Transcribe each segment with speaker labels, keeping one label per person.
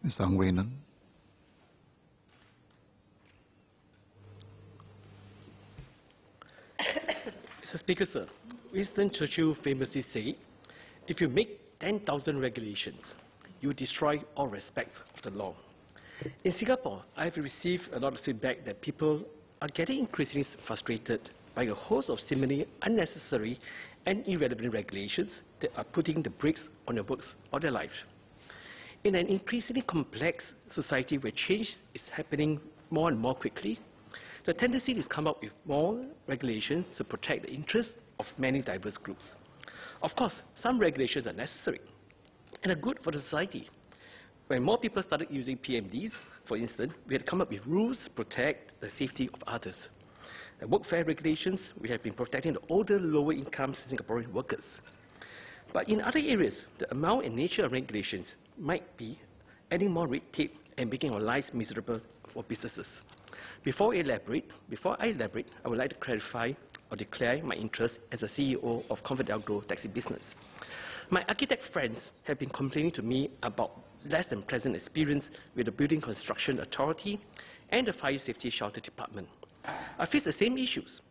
Speaker 1: Mr. Ang Wei Neng.
Speaker 2: Mr. Speaker, sir, Winston Churchill famously said, if you make 10,000 regulations, you destroy all respect of the law. In Singapore, I've received a lot of feedback that people are getting increasingly frustrated by a host of seemingly unnecessary and irrelevant regulations that are putting the brakes on their works or their life. In an increasingly complex society where change is happening more and more quickly, the tendency is to come up with more regulations to protect the interests of many diverse groups. Of course, some regulations are necessary and are good for the society. When more people started using PMDs, for instance, we had come up with rules to protect the safety of others. The workfare regulations, we have been protecting the older, lower-income Singaporean workers. But in other areas, the amount and nature of regulations might be adding more red tape and making our lives miserable for businesses. Before I elaborate, I would like to clarify or declare my interest as a CEO of ComfortDelGro taxi business. My architect friends have been complaining to me about less than pleasant experience with the Building Construction Authority and the Fire Safety Shelter Department. I face the same issues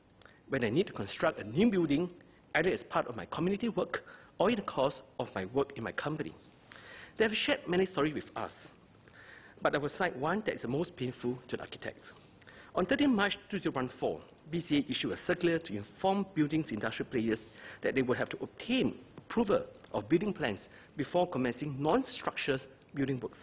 Speaker 2: when I need to construct a new building, either as part of my community work or in the course of my work in my company. They have shared many stories with us, but I will cite one that is the most painful to the architects. On 13 March 2014, BCA issued a circular to inform buildings industrial players that they would have to obtain approval of building plans before commencing non-structural building works.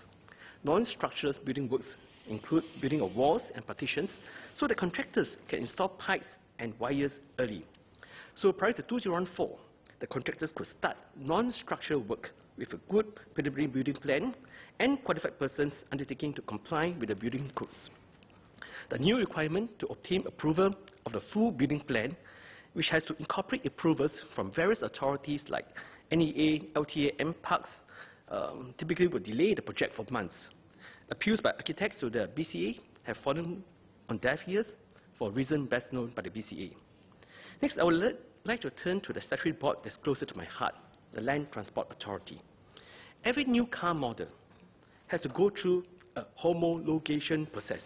Speaker 2: Non-structural building works include building of walls and partitions so that contractors can install pipes and wires early. So prior to 2014, the contractors could start non-structural work with a good preliminary building plan and qualified persons undertaking to comply with the building codes. The new requirement to obtain approval of the full building plan, which has to incorporate approvals from various authorities like NEA, LTA, and parks, typically will delay the project for months. Appeals by architects to the BCA have fallen on deaf ears for a reason best known by the BCA. Next, I would like to turn to the statutory board that's closer to my heart, the Land Transport Authority. Every new car model has to go through a homologation process,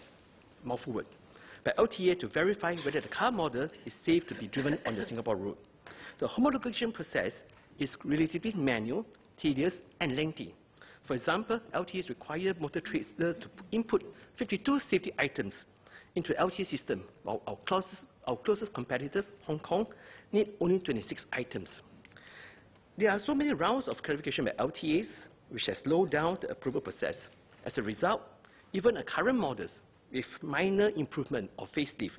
Speaker 2: mouthful word, by LTA to verify whether the car model is safe to be driven on the Singapore road. The homologation process is relatively manual, tedious, and lengthy. For example, LTAs require motor trades to input 52 safety items into the LTA system, while our closest competitors, Hong Kong, need only 26 items. There are so many rounds of clarification by LTAs, which has slowed down the approval process. As a result, even a current models with minor improvement or facelift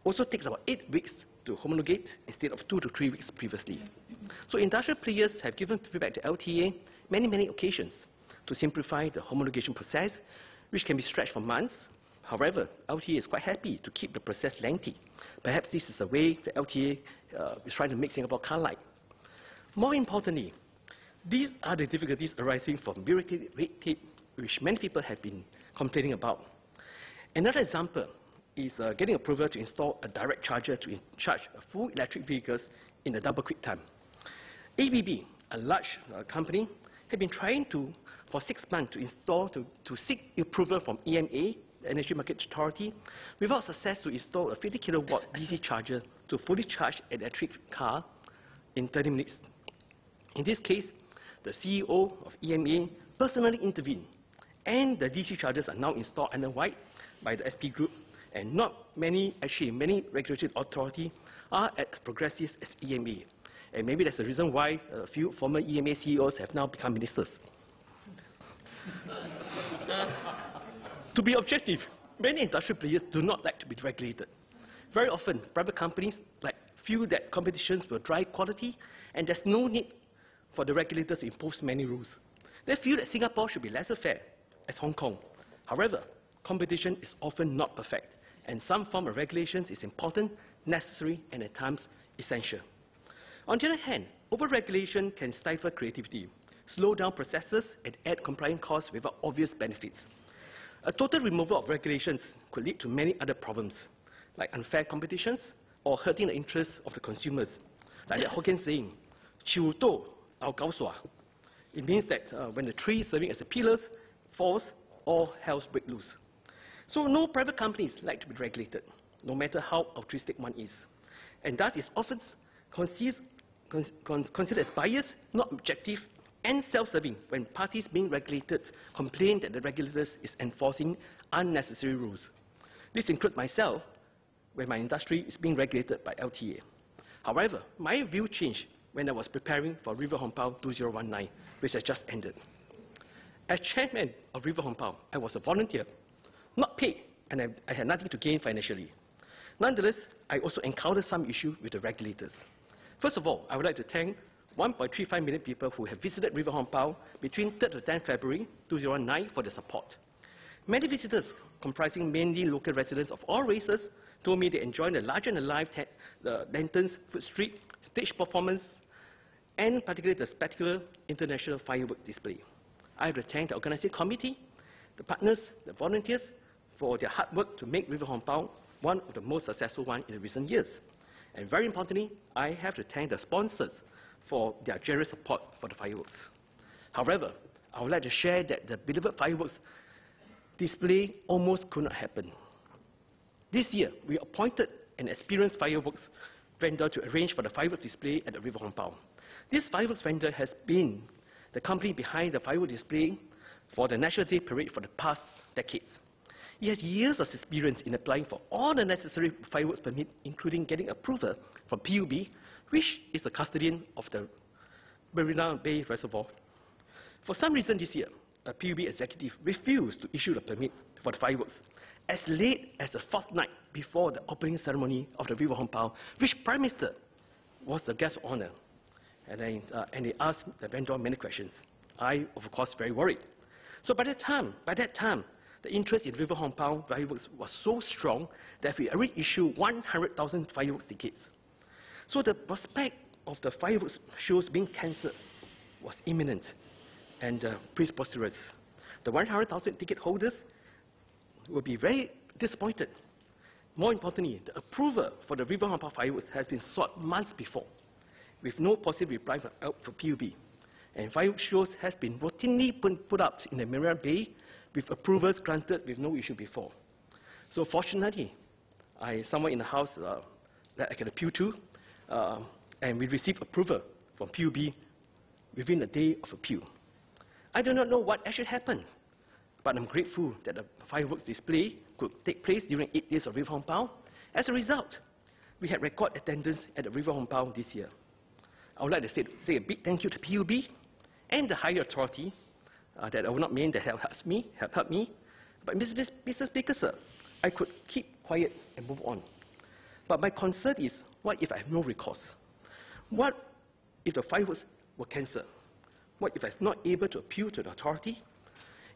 Speaker 2: also takes about 8 weeks to homologate instead of 2 to 3 weeks previously. So industrial players have given feedback to LTA many occasions to simplify the homologation process, which can be stretched for months. However, LTA is quite happy to keep the process lengthy. Perhaps this is a way that LTA is trying to make Singapore car-like. More importantly, these are the difficulties arising from bureaucratic red tape, which many people have been complaining about. Another example is getting approval to install a direct charger to charge full electric vehicles in a double quick time. ABB, a large company, have been trying for 6 months to seek approval from EMA, the Energy Market Authority, without success to install a 50 kilowatt DC charger to fully charge an electric car in 30 minutes. In this case, the CEO of EMA personally intervened, and the DC chargers are now installed island-wide by the SP Group, and many regulatory authorities are as progressive as EMA. And maybe that's the reason why a few former EMA CEOs have now become ministers. To be objective, many industrial players do not like to be regulated. Very often, private companies feel that competitions will drive quality, and there's no need for the regulators to impose many rules. They feel that Singapore should be lesser fair as Hong Kong. However, competition is often not perfect, and some form of regulations is important, necessary, and at times essential. On the other hand, over-regulation can stifle creativity, slow down processes, and add compliance costs without obvious benefits. A total removal of regulations could lead to many other problems, like unfair competitions or hurting the interests of the consumers. Like the Hokkien saying, "Chiu do ao gao sua." It means that when the tree serving as the pillars falls, all hell break loose. So no private companies like to be regulated, no matter how altruistic one is. And thus is often considered as biased, not objective, and self-serving when parties being regulated complain that the regulators is enforcing unnecessary rules. This includes myself, when my industry is being regulated by LTA. However, my view changed when I was preparing for River Hong Pao 2019, which has just ended. As chairman of River Hong Pao, I was a volunteer, not paid, and I had nothing to gain financially. Nonetheless, I also encountered some issues with the regulators. First of all, I would like to thank 1.35 million people who have visited River Hong Pao between 3rd to 10th February 2019 for their support. Many visitors, comprising mainly local residents of all races, told me they enjoyed the larger-than-life lanterns, food street, stage performance, and particularly the spectacular international fireworks display. I have to thank the organizing committee, the partners, the volunteers, for their hard work to make River Hong Pao one of the most successful ones in the recent years. And very importantly, I have to thank the sponsors for their generous support for the fireworks. However, I would like to share that the beloved fireworks display almost could not happen. This year, we appointed an experienced fireworks vendor to arrange for the fireworks display at the River Hong Pao. This fireworks vendor has been the company behind the fireworks display for the National Day Parade for the past decades. He has years of experience in applying for all the necessary fireworks permits, including getting approval from PUB, which is the custodian of the Marina Bay Reservoir. For some reason this year, a PUB executive refused to issue the permit for the fireworks as late as the 4th night before the opening ceremony of the River Hong Pao, which Prime Minister was the guest of honor. And they asked the vendor many questions. I, of course, very worried. So by that time, the interest in River Hong Pao fireworks was so strong that we already issued 100,000 fireworks tickets. So the prospect of the fireworks shows being cancelled was imminent and preposterous. The 100,000 ticket holders will be very disappointed. More importantly, the approval for the River Hong Pao fireworks has been sought months before, with no positive reply from PUB. And fireworks shows has been routinely put up in the Marina Bay with approvals granted with no issue before. So fortunately, someone in the House that I can appeal to, and we received approval from PUB within a day of appeal. I do not know what actually happened, but I'm grateful that the fireworks display could take place during 8 days of River Hong Pao. As a result, we had record attendance at the River Hong Pao this year. I would like to say a big thank you to PUB and the higher authority that I will not name that have helped me. But Mr. Speaker, sir, I could keep quiet and move on. But my concern is, what if I have no recourse? What if the fireworks were cancelled? What if I'm not able to appeal to the authority?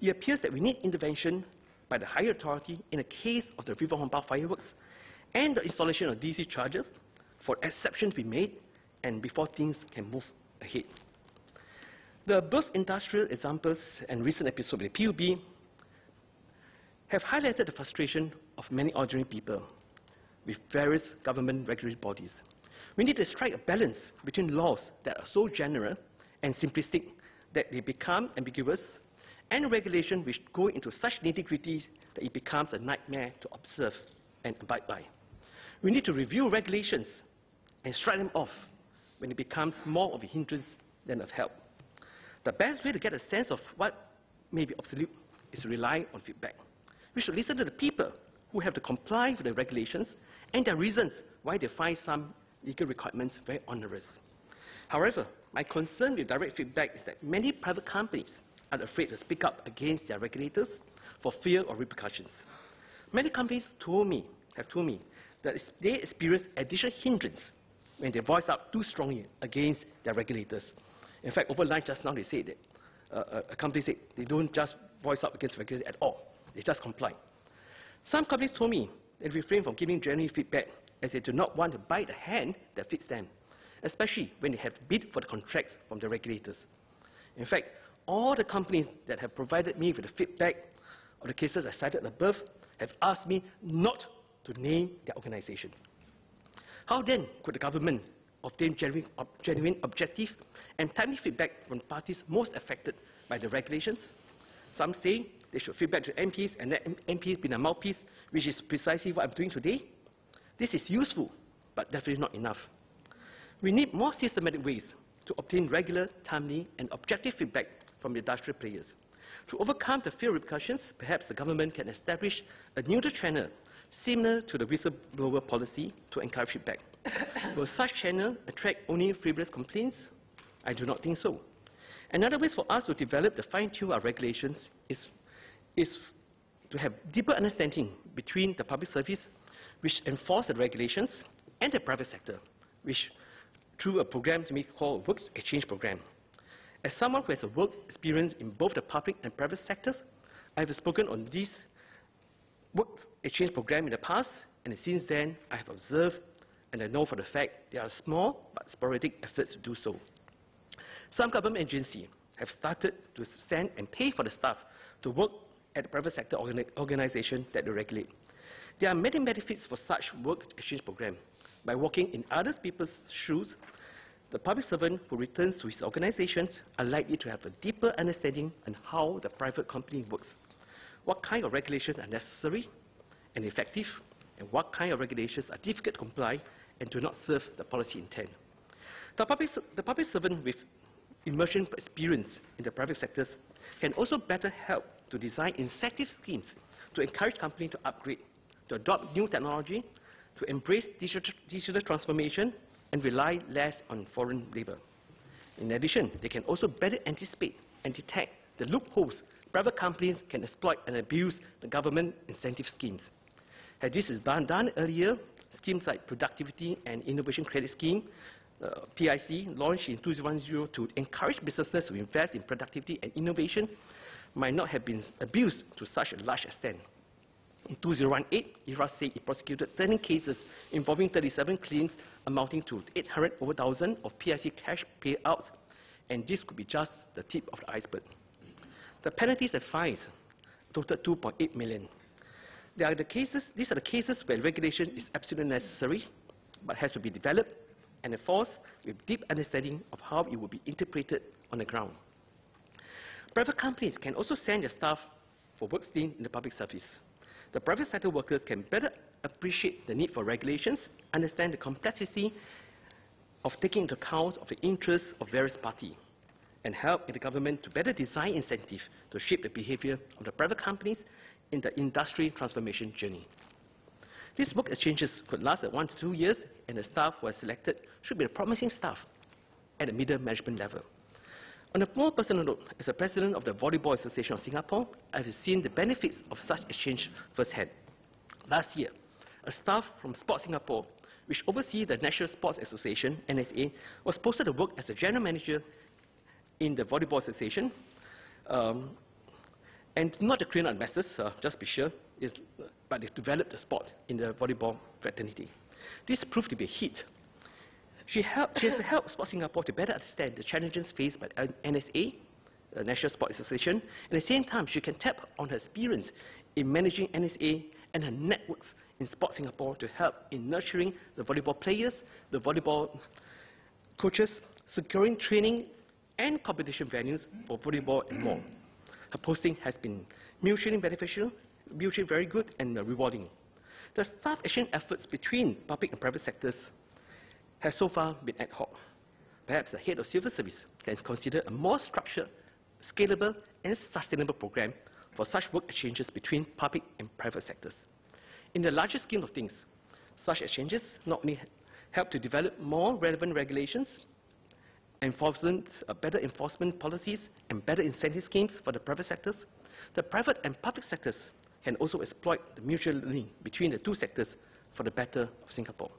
Speaker 2: It appears that we need intervention by the higher authority in the case of the River Hong Pao fireworks and the installation of DC charges for exceptions to be made and before things can move ahead. The above industrial examples and recent episodes with the PUB have highlighted the frustration of many ordinary people with various government regulatory bodies. We need to strike a balance between laws that are so general and simplistic that they become ambiguous, and regulations which go into such nitty-gritties that it becomes a nightmare to observe and abide by. We need to review regulations and strike them off when it becomes more of a hindrance than of help. The best way to get a sense of what may be obsolete is to rely on feedback. We should listen to the people who have to comply with the regulations and their reasons why they find some legal requirements very onerous. However, my concern with direct feedback is that many private companies are afraid to speak up against their regulators for fear of repercussions. Many companies have told me that they experience additional hindrance when they voice out too strongly against their regulators. In fact, over lunch just now they said that a company said they don't just voice out against regulators at all, they just comply. Some companies told me they refrain from giving genuine feedback as they do not want to bite the hand that fits them, especially when they have to bid for the contracts from the regulators. In fact, all the companies that have provided me with the feedback of the cases I cited above have asked me not to name their organization. How then could the government obtain genuine, objective and timely feedback from parties most affected by the regulations? Some say They should feedback to MPs and let MPs be the mouthpiece, which is precisely what I'm doing today. This is useful, but definitely not enough. We need more systematic ways to obtain regular, timely, and objective feedback from industrial players. To overcome the fear repercussions, perhaps the government can establish a neutral channel similar to the whistleblower policy to encourage feedback. Will such channel attract only frivolous complaints? I do not think so. Another way for us to develop the fine-tune our regulations is to have deeper understanding between the public service, which enforce the regulations, and the private sector, which through a program we call a work exchange program. As someone who has a work experience in both the public and private sectors, I have spoken on this work exchange program in the past, and since then I have observed and I know for the fact there are small but sporadic efforts to do so. Some government agencies have started to send and pay for the staff to work at the private sector organization that they regulate. There are many benefits for such work exchange program. By walking in other people's shoes, the public servant who returns to his organizations are likely to have a deeper understanding on how the private company works, what kind of regulations are necessary and effective, and what kind of regulations are difficult to comply and do not serve the policy intent. The public servant with immersion experience in the private sectors can also better help to design incentive schemes to encourage companies to upgrade, to adopt new technology, to embrace digital transformation, and rely less on foreign labor. In addition, they can also better anticipate and detect the loopholes private companies can exploit and abuse the government incentive schemes. Had this been done earlier, schemes like Productivity and Innovation Credit Scheme, PIC, launched in 2010 to encourage businesses to invest in productivity and innovation, might not have been abused to such a large extent. In 2018, IRA said it prosecuted 13 cases involving 37 claims amounting to 800,000 of PIC cash payouts, and this could be just the tip of the iceberg. The penalties and fines totaled 2.8 million. These are the cases where regulation is absolutely necessary, but has to be developed and enforced with deep understanding of how it will be interpreted on the ground. Private companies can also send their staff for work stint in the public service. The private sector workers can better appreciate the need for regulations, understand the complexity of taking into account of the interests of various parties, and help the government to better design incentives to shape the behavior of the private companies in the industry transformation journey. These work exchanges could last 1 to 2 years, and the staff who are selected should be the promising staff at the middle management level. On a more personal note, as a president of the Volleyball Association of Singapore, I have seen the benefits of such exchange firsthand. Last year, a staff from Sports Singapore, which oversees the National Sports Association, NSA, was posted to work as a general manager in the Volleyball Association, and not to create ambassadors, just be sure, but they developed the sport in the volleyball fraternity. This proved to be a hit. She has helped Sports Singapore to better understand the challenges faced by NSA, the National Sports Association, and at the same time, she can tap on her experience in managing NSA and her networks in Sports Singapore to help in nurturing the volleyball players, the volleyball coaches, securing training and competition venues for volleyball and more. Her posting has been mutually beneficial, mutually very good and rewarding. The staff exchange efforts between public and private sectors has so far been ad hoc. Perhaps the head of civil service can consider a more structured, scalable and sustainable program for such work exchanges between public and private sectors. In the larger scheme of things, such exchanges not only help to develop more relevant regulations, better enforcement policies and better incentive schemes for the private sectors, the private and public sectors can also exploit the mutual link between the two sectors for the better of Singapore.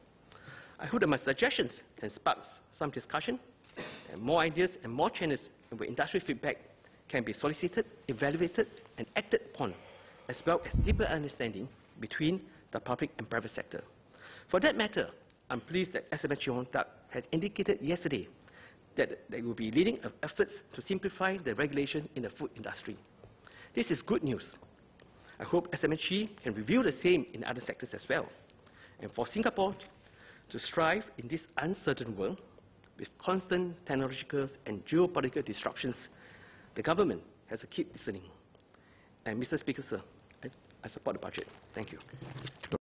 Speaker 2: I hope that my suggestions can spark some discussion, and more ideas and more channels where industrial feedback can be solicited, evaluated, and acted upon, as well as deeper understanding between the public and private sector. For that matter, I'm pleased that SMH Chee Tak has indicated yesterday that they will be leading efforts to simplify the regulation in the food industry. This is good news. I hope SMH can review the same in other sectors as well. And for Singapore to strive in this uncertain world with constant technological and geopolitical disruptions, the government has to keep listening And Mr. Speaker, sir, I support the budget. Thank you.